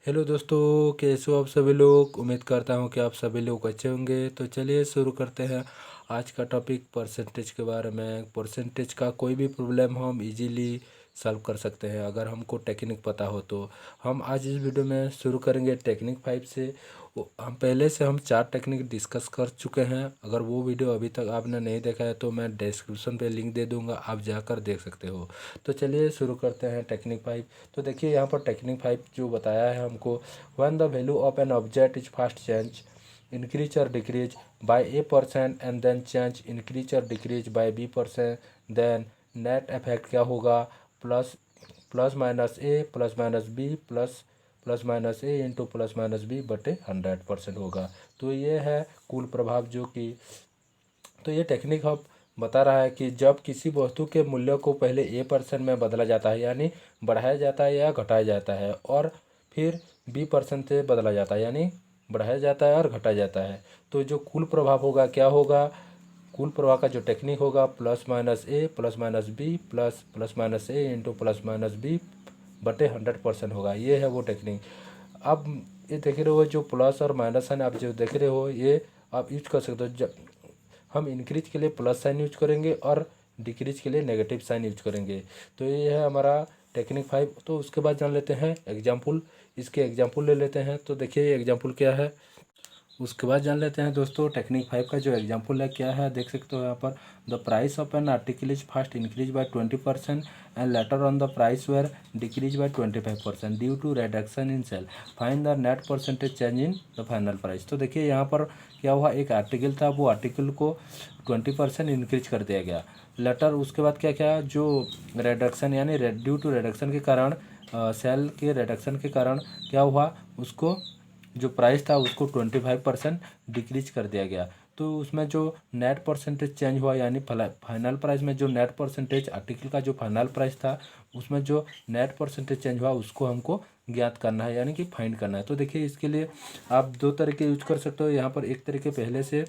Hello दोस्तों, कैसे हो आप सभी लोग। उम्मीद करता हूँ कि आप सभी लोग अच्छे होंगे। तो चलिए शुरू करते हैं आज का टॉपिक परसेंटेज के बारे में। परसेंटेज का कोई भी प्रॉब्लम हम इजीली सॉल्व कर सकते हैं अगर हमको टेक्निक पता हो तो। हम आज इस वीडियो में शुरू करेंगे टेक्निक 5 से। हम पहले से हम 4 टेक्निक डिस्कस कर चुके हैं। अगर वो वीडियो अभी तक आपने नहीं देखा है तो मैं डिस्क्रिप्शन पे लिंक दे दूंगा, आप जाकर देख सकते हो। तो चलिए शुरू करते हैं टेक्निक 5। तो देखिए यहाँ पर टेक्निक 5 जो बताया है हमको, when the value of an object is first change increase और decrease by A% and then change increase और decrease by B%, then net effect क्या होगा, plus plus minus a plus minus b plus plus minus a into plus minus b बटे 100% होगा। तो ये है कुल प्रभाव जो कि, तो ये टेक्निक अब बता रहा है कि जब किसी वस्तु के मूल्य को पहले A% में बदला जाता है यानी बढ़ाया जाता है या घटाया जाता है, और फिर B% से बदला जाता है यानी बढ़ाया जाता है और घटाया जाता है, तो जो कुल प्रभाव होगा क्या होगा। कुल प्रभाव का जो टेक्निक होगा plus minus a plus minus b plus plus minus a into plus minus b बटे 100% होगा। ये है वो टेक्निक। अब ये देख रहे हो जो प्लस और माइनस साइन आप जो देख रहे हो, ये आप यूज कर सकते हो। जब हम इंक्रीज के लिए प्लस साइन यूज करेंगे और डिक्रीज के लिए नेगेटिव साइन यूज करेंगे। तो ये है हमारा टेक्निक 5। तो उसके बाद जान लेते हैं एग्जाम्पल। इसके एग्जाम्पल ले लेते हैं। तो देखिए एग्जाम्पल क्या है, उसके बाद जान लेते हैं दोस्तों टेक्निक 5 का जो एग्जाम्पल है क्या है। देख सकते हो यहाँ पर, the price of an article is first increase by 20% and later on the price were decrease by 25% due to reduction in sale, find the net percentage change in the final price. तो देखिए यहाँ पर क्या हुआ, एक article था, वो article को 20% इंक्रीज कर दिया गया। लेटर उसके बाद क्या क्या, जो रिडक्शन यानी ड्यू टू रिडक्शन के कारण, सेल के रिडक्शन के कारण क्या हुआ, उसको जो प्राइस था उसको 25% डिक्रीज कर दिया गया। तो उसमें जो नेट परसेंटेज चेंज हुआ यानी फाइनल प्राइस में जो नेट परसेंटेज आर्टिकल का जो फाइनल प्राइस था उसमें जो नेट परसेंटेज चेंज हुआ उसको हमको ज्ञात करना है यानी कि फाइंड करना है। तो देखिए इसके लिए आप दो तरीके यूज कर सकते हो। यहाँ पर एक तरीके पहले से,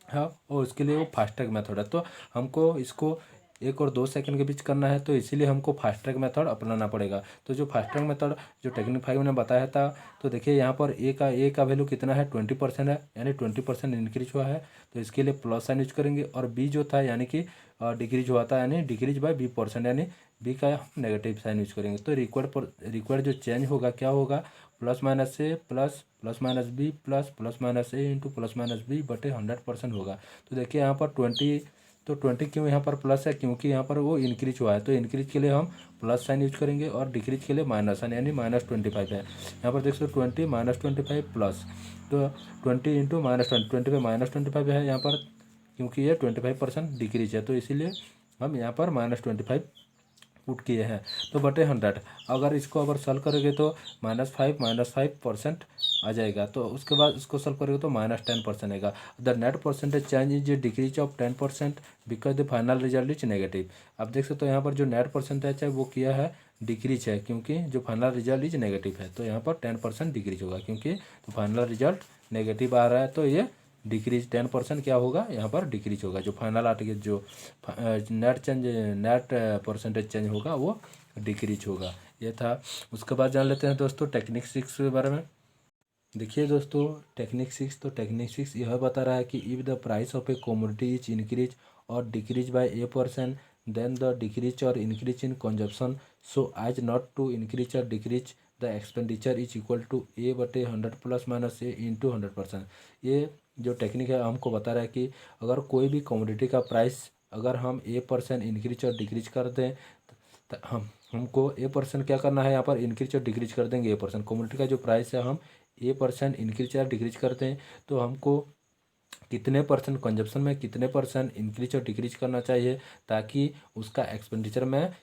हाँ, और उसके लिए वो फास्ट ट्रैक मेथड है। तो हमको इसको 1 और 2 सेकंड के बीच करना है, तो इसीलिए हमको फास्ट ट्रैक मेथड अपनाना पड़ेगा। तो जो फास्ट ट्रैक मेथड जो टेक्निक 5 ने बताया था, तो देखिए यहाँ पर ए का वैल्यू कितना है, 20% है यानी 20% इंक्रीज हुआ है। तो इसके लिए प्लस साइन यूज करेंगे, और बी जो था यानी कि डिक्रीज हुआ था यानी डिक्रीज बाय B% यानी बी का हम नेगेटिव साइन यूज करेंगे। तो रिक्वायर्ड जो चेंज होगा क्या होगा, plus minus a plus plus minus b plus plus minus a into plus minus b बटे 100% होगा। तो देखिए यहाँ पर 20, तो 20 क्यों यहाँ पर प्लस है, क्योंकि यहाँ पर वो इंक्रीज हुआ है। तो इंक्रीज के लिए हम प्लस साइन यूज करेंगे और डिक्रीज के लिए माइनस साइन यानी -25 है। यहाँ पर देख सकते हो 20 -25 प्लस, तो 20 इंटू -20, 20 पे -25 है यहाँ पर, क्योंकि ये 25% डिक्रीज है, तो इसीलिए हम यहाँ पर -25 पुट किए हैं। तो बटे 100, अगर इसको अगर सॉल्व करोगे तो -5% आ जाएगा। तो उसके बाद इसको सॉल्व करोगे तो -10% आएगा। The net percentage change is decrease of 10% because the final result is negative. अब देख सकते हो यहाँ पर जो नेट परसेंटेज है वो किया है डिक्रीज है, क्योंकि जो फाइनल रिजल्ट इज नेगेटिव है। तो यहाँ पर 10% डिक्रीज होगा, क्योंकि तो फाइनल रिजल्ट नेगेटिव आ रहा है, तो ये डिक्रीज 10% क्या होगा, यहाँ पर डिक्रीज होगा। जो फाइनल आर्टिकल जो नेट परसेंटेज चेंज होगा वो डिक्रीज होगा। ये था। उसके बाद जान लेते हैं दोस्तों टेक्निक 6 के बारे में। देखिए दोस्तों टेक्निक 6, तो टेक्निक 6 यह बता रहा है कि if the price of a commodity is increase और decrease by A%, then the decrease और increase in consumption so as not to increase और decrease the expenditure is equal to a बटे 100 प्लस माइनस ए इंटू 100%। ये जो technique है हमको बता रहा है कि अगर कोई भी कमोडिटी का प्राइस अगर हम A% इंक्रीज और डिक्रीज कर दें, तो हमको A% क्या करना है, यहाँ पर इंक्रीज और डिक्रीज कर देंगे। A% कमोडिटी का जो प्राइस है हम A% इंक्रीज या डिक्रीज करते हैं, तो हमको कितने परसेंट कंजप्शन में कितने परसेंट इंक्रीज और डिक्रीज करना चाहिए, ताकि उसका एक्सपेंडिचर में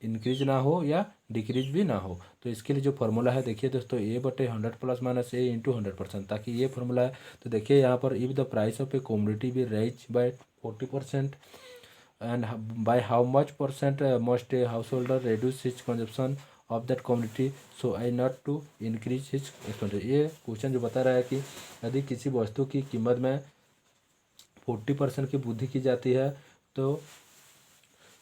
इंक्रीज ना हो या डिक्रीज भी ना हो। तो इसके लिए जो फार्मूला है देखिए दोस्तों, ए बटे 100 प्लस माइनस ए इंटू 100%, ताकि ये फार्मूला है। तो देखिए यहाँ पर if the price of a commodity भी rise by 40% and by how much percent must a householder reduce his consumption of that commodity so I not to increase his expenditure। ये question जो बता रहा है कि यदि किसी वस्तु की कीमत में 40% की वृद्धि की जाती है, तो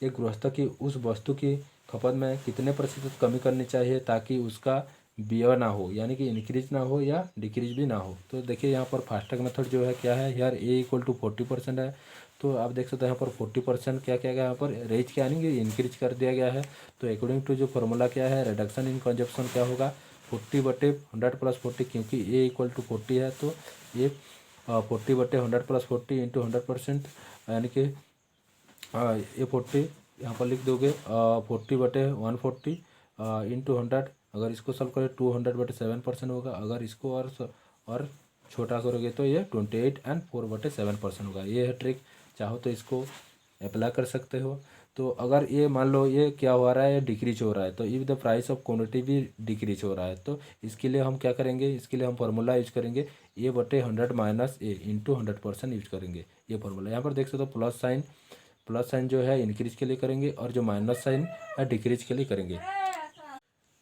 एक गृहस्थ की उस वस्तु की खपत में कितने प्रतिशत कमी करनी चाहिए ताकि उसका बियर ना हो, यानी कि इंक्रीज ना हो या डिक्रीज भी ना हो। तो देखिए यहाँ पर फास्टैग मेथड जो है क्या है यार, ए इक्वल टू 40% है। तो आप देख सकते हैं यहाँ पर 40% क्या क्या गया, यहाँ पर रेज क्या नहीं कि इंक्रीज कर दिया गया है। तो अकॉर्डिंग टू जो फॉर्मूला क्या है, रिडक्शन इन कंजप्शन क्या होगा, 40/100 + 40, क्योंकि ए इक्वल टू 40 है तो ये 40/100 + 40 इंटू 100%, यानी कि ये 40 यहाँ पर लिख दोगे 40/140 इंटू 100। अगर इसको सॉल्व करें 200/7% होगा। अगर इसको और छोटा करोगे तो ये 28 एंड 4/7% होगा। ये है ट्रिक, चाहो तो इसको अप्लाई कर सकते हो। तो अगर ये मान लो ये क्या हो रहा है, डिक्रीज हो रहा है, तो if the price of quantity भी डिक्रीज हो रहा है, तो इसके लिए हम क्या करेंगे, इसके लिए हम फार्मूला यूज करेंगे A/100 minus a into 100% use करेंगे। ये फार्मूला यहाँ पर देख सकते हो, प्लस साइन जो है इंक्रीज के लिए करेंगे और जो माइनस साइन है डिक्रीज के लिए करेंगे।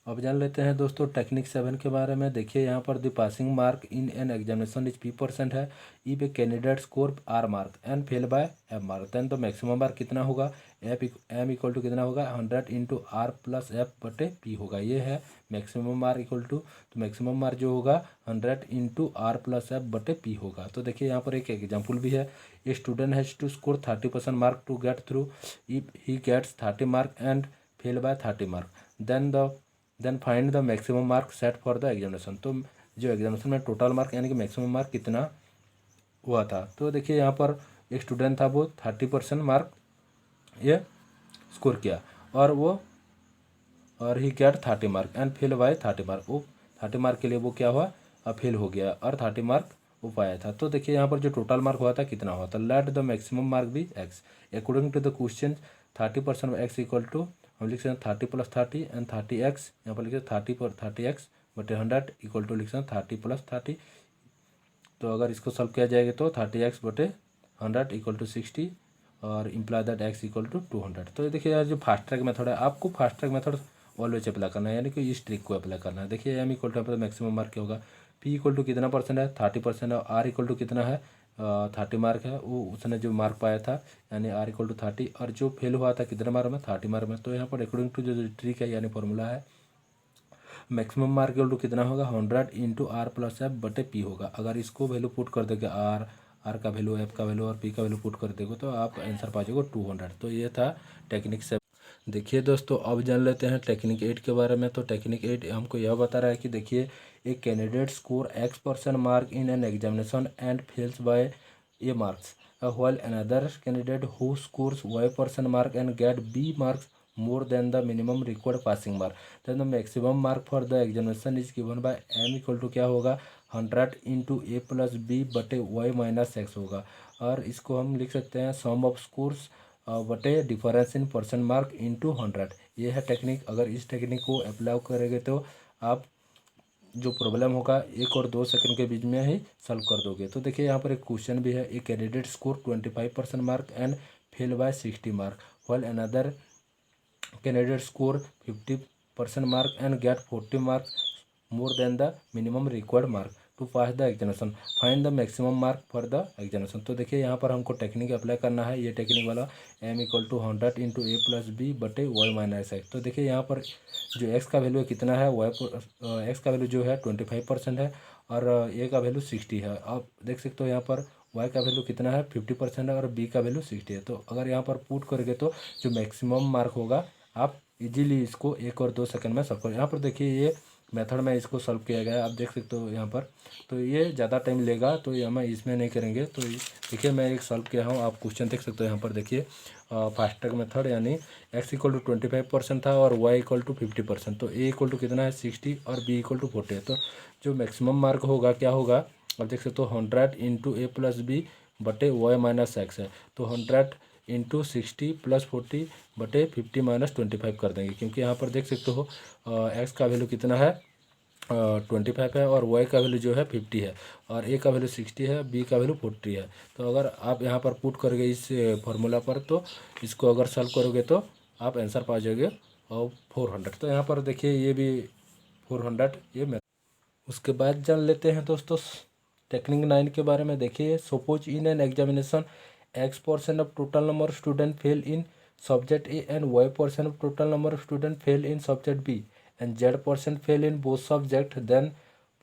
अब जान लेते हैं दोस्तों टेक्निक 7 के बारे में। देखिए यहाँ पर the passing mark in an examination is P% है। If a candidate score R mark and fail by F mark, then तो मैक्सिमम मार्क कितना होगा, एम इक्वल टू कितना होगा, 100 इंटू R + F/P होगा। ये है मैक्सिमम मार्क इक्वल टू, तो मैक्सिमम मार्क जो होगा 100 इंटू R + F/P होगा। तो देखिए यहाँ पर एक एग्जाम्पल भी है, a student has to score 30% mark to get through. If he gets 30 mark and fail by 30 mark, then find the maximum mark set for the examination. तो जो एग्जामिनेशन में टोटल मार्क यानी कि मैक्सिमम मार्क कितना हुआ था। तो देखिए यहाँ पर एक स्टूडेंट था, वो 30% मार्क ये स्कोर किया और he get 30 mark and fail by 30 mark. वो 30 मार्क के लिए वो क्या हुआ, फेल हो गया और 30 मार्क वो पाया था। तो देखिए यहाँ पर जो टोटल मार्क हुआ था कितना हुआ था, लेट द मैक्सिमम मार्क भी x according to the question. 30% of x equal to, हम लिख सकते हैं 30 + 30 एंड 30x, यहाँ पर लिख सकते 30x/100 इक्वल टू लिख सकते 30 + 30। तो अगर इसको सॉल्व किया जाएगा तो 30x/100 इक्वल टू 60 और imply that x equal to 200। तो देखिए यार जो फास्ट ट्रैक मेथड है, आपको fast track method always apply करना है, यानी कि इस ट्रिक को अप्लाई करना है। देखिए M equal to maximum mark क्या होगा, P इक्वल टू कितना परसेंट है, 30% है। R इक्वल टू कितना है, 30 मार्क है, वो उसने जो मार्क पाया था, यानी R इक्वल टू 30, और जो फेल हुआ था कितने मार्क में, 30 मार्क में। तो यहाँ पर अकॉर्डिंग टू जो ट्रिक है यानी फॉर्मूला है, मैक्सिमम मार्क इक्वल टू कितना होगा, 100 इंटू R + F/P होगा। अगर इसको वैल्यू पुट कर देगा, आर का वैल्यू, एफ का वैल्यू और पी का वैल्यू पुट कर देगा, तो आप आंसर पा जाओगे 200। तो ये था टेक्निक 7। देखिए दोस्तों अब जान लेते हैं टेक्निक 8 के बारे में। तो टेक्निक 8 हमको यह बता रहा है कि देखिए एक candidate score X% mark in an examination and fails by A marks, while another candidate who scores Y% mark and get B marks more than the minimum required passing mark, then the maximum mark for the examination is given by M equal to क्या होगा, 100 into A + B/Y - X होगा। और इसको हम लिख सकते हैं सम of scores बटे difference in percent mark into 100। ये है टेक्निक। अगर इस टेक्निक को अप्लाई करेंगे तो आप जो प्रॉब्लम होगा 1 और 2 सेकंड के बीच में ही सॉल्व कर दोगे। तो देखिए यहाँ पर एक क्वेश्चन भी है, a candidate score 25% mark and fail by 60 mark, while another candidate score 50% mark and get 40 mark more than the minimum required mark to pass the examination, find the maximum mark for the examination. तो देखिए यहाँ पर हमको technique apply करना है, ये technique वाला, M equal to 100 into A + B/Y - X। तो देखिए यहाँ पर जो x का वैल्यू कितना है, x का वैल्यू जो है 25% है और a का वैल्यू 60 है। आप देख सकते हो यहाँ पर y का वैल्यू कितना है, 50% है और b का वैल्यू 60 है। तो अगर यहाँ पर पुट करोगे तो जो मैक्सिमम मार्क होगा, आप इजीली इसको 1 और 2 सेकंड में सॉल्व करो। यहाँ पर देखिए ये मेथड में इसको सॉल्व किया गया है, आप देख सकते हो यहाँ पर। तो ये ज़्यादा टाइम लेगा, तो ये हम इसमें नहीं करेंगे। तो देखिए मैं एक सॉल्व किया हूँ, आप क्वेश्चन देख सकते हो यहाँ पर। देखिए फास्ट ट्रैक मेथड, यानी x इक्वल टू 25% था और y इक्वल टू 50%। तो a इक्वल टू कितना है, 60 और b इक्वल टू 40 है। तो जो मैक्सिमम मार्क होगा क्या होगा, आप देख सकते हो 100 इंटू A + B/Y - X है। तो 100 इंटू 60 + 40 बटे 50 - 25 कर देंगे, क्योंकि यहाँ पर देख सकते हो x का वैल्यू कितना है, 25 है और y का वैल्यू जो है 50 है और a का वैल्यू 60 है, b का वैल्यू 40 है। तो अगर आप यहाँ पर पुट करोगे इस फार्मूला पर, तो इसको अगर सॉल्व करोगे तो आप आंसर पा जाओगे और 400। तो यहाँ पर देखिए ये भी 400 ये मैं। उसके बाद जान लेते हैं दोस्तों टेक्निक 9 के बारे में। देखिए suppose in an examination X% of total number of student fail in subject A and Y% of total number of student fail in subject B and Z% fail in both subject, then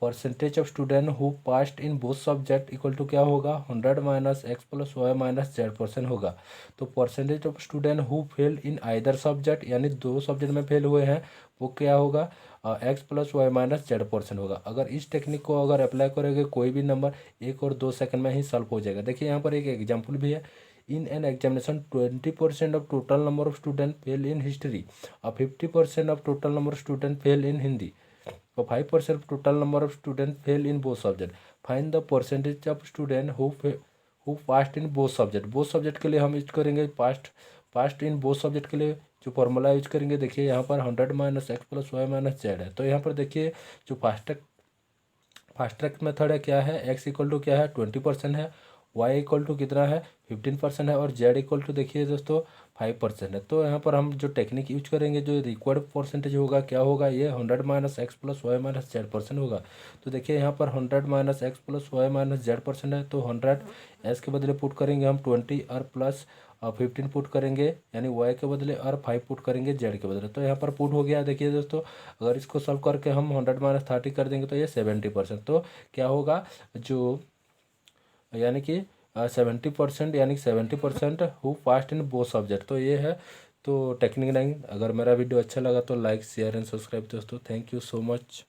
percentage of student who passed in both subject equal to क्या होगा 100 minus x plus y minus Z% होगा। तो percentage of student who fail in either subject यानी दो subject में fail हुए हैं वो क्या होगा x plus y minus Z% होगा। अगर इस टेक्निक को अगर अप्लाई करेंगे कोई भी नंबर 1 और 2 सेकंड में ही सॉल्व हो जाएगा। देखिए यहाँ पर एक एग्जाम्पल भी है। In an examination, 20% of total number of students fail in history, 50% of total number of students fail in Hindi, 5% of total number of students fail in both subjects. Find the percentage of students who passed in both subject. both subject के लिए हम use करेंगे past इन both subject के लिए जो formula use करेंगे। देखिए यहाँ पर 100 minus x plus y minus z है। तो यहाँ पर देखिए जो फास्ट ट्रैक मेथड है क्या है, एक्स इक्वल टू क्या है 20% है, वाई इक्वल टू कितना है 15% है और जेड इक्वल टू देखिए दोस्तों 5% है। तो यहाँ पर हम जो टेक्निक यूज करेंगे जो रिक्वायर्ड परसेंटेज होगा क्या होगा ये 100 minus x plus y minus Z% होगा। तो देखिए यहाँ पर 100 minus x plus y minus Z% है। तो 100 एस के बदले पुट करेंगे हम 20 और प्लस 15 पुट करेंगे यानी वाई के बदले और 5 पुट करेंगे जेड के बदले। तो यहाँ पर पुट हो गया। देखिए दोस्तों अगर इसको सॉल्व करके हम 100 माइनस 30 कर देंगे तो ये 70%। तो क्या होगा जो यानी कि 70% यानी 70% who passed in both subject. तो ये है तो टेक्निक 9। अगर मेरा वीडियो अच्छा लगा तो लाइक शेयर एंड सब्सक्राइब दोस्तों। Thank you so much.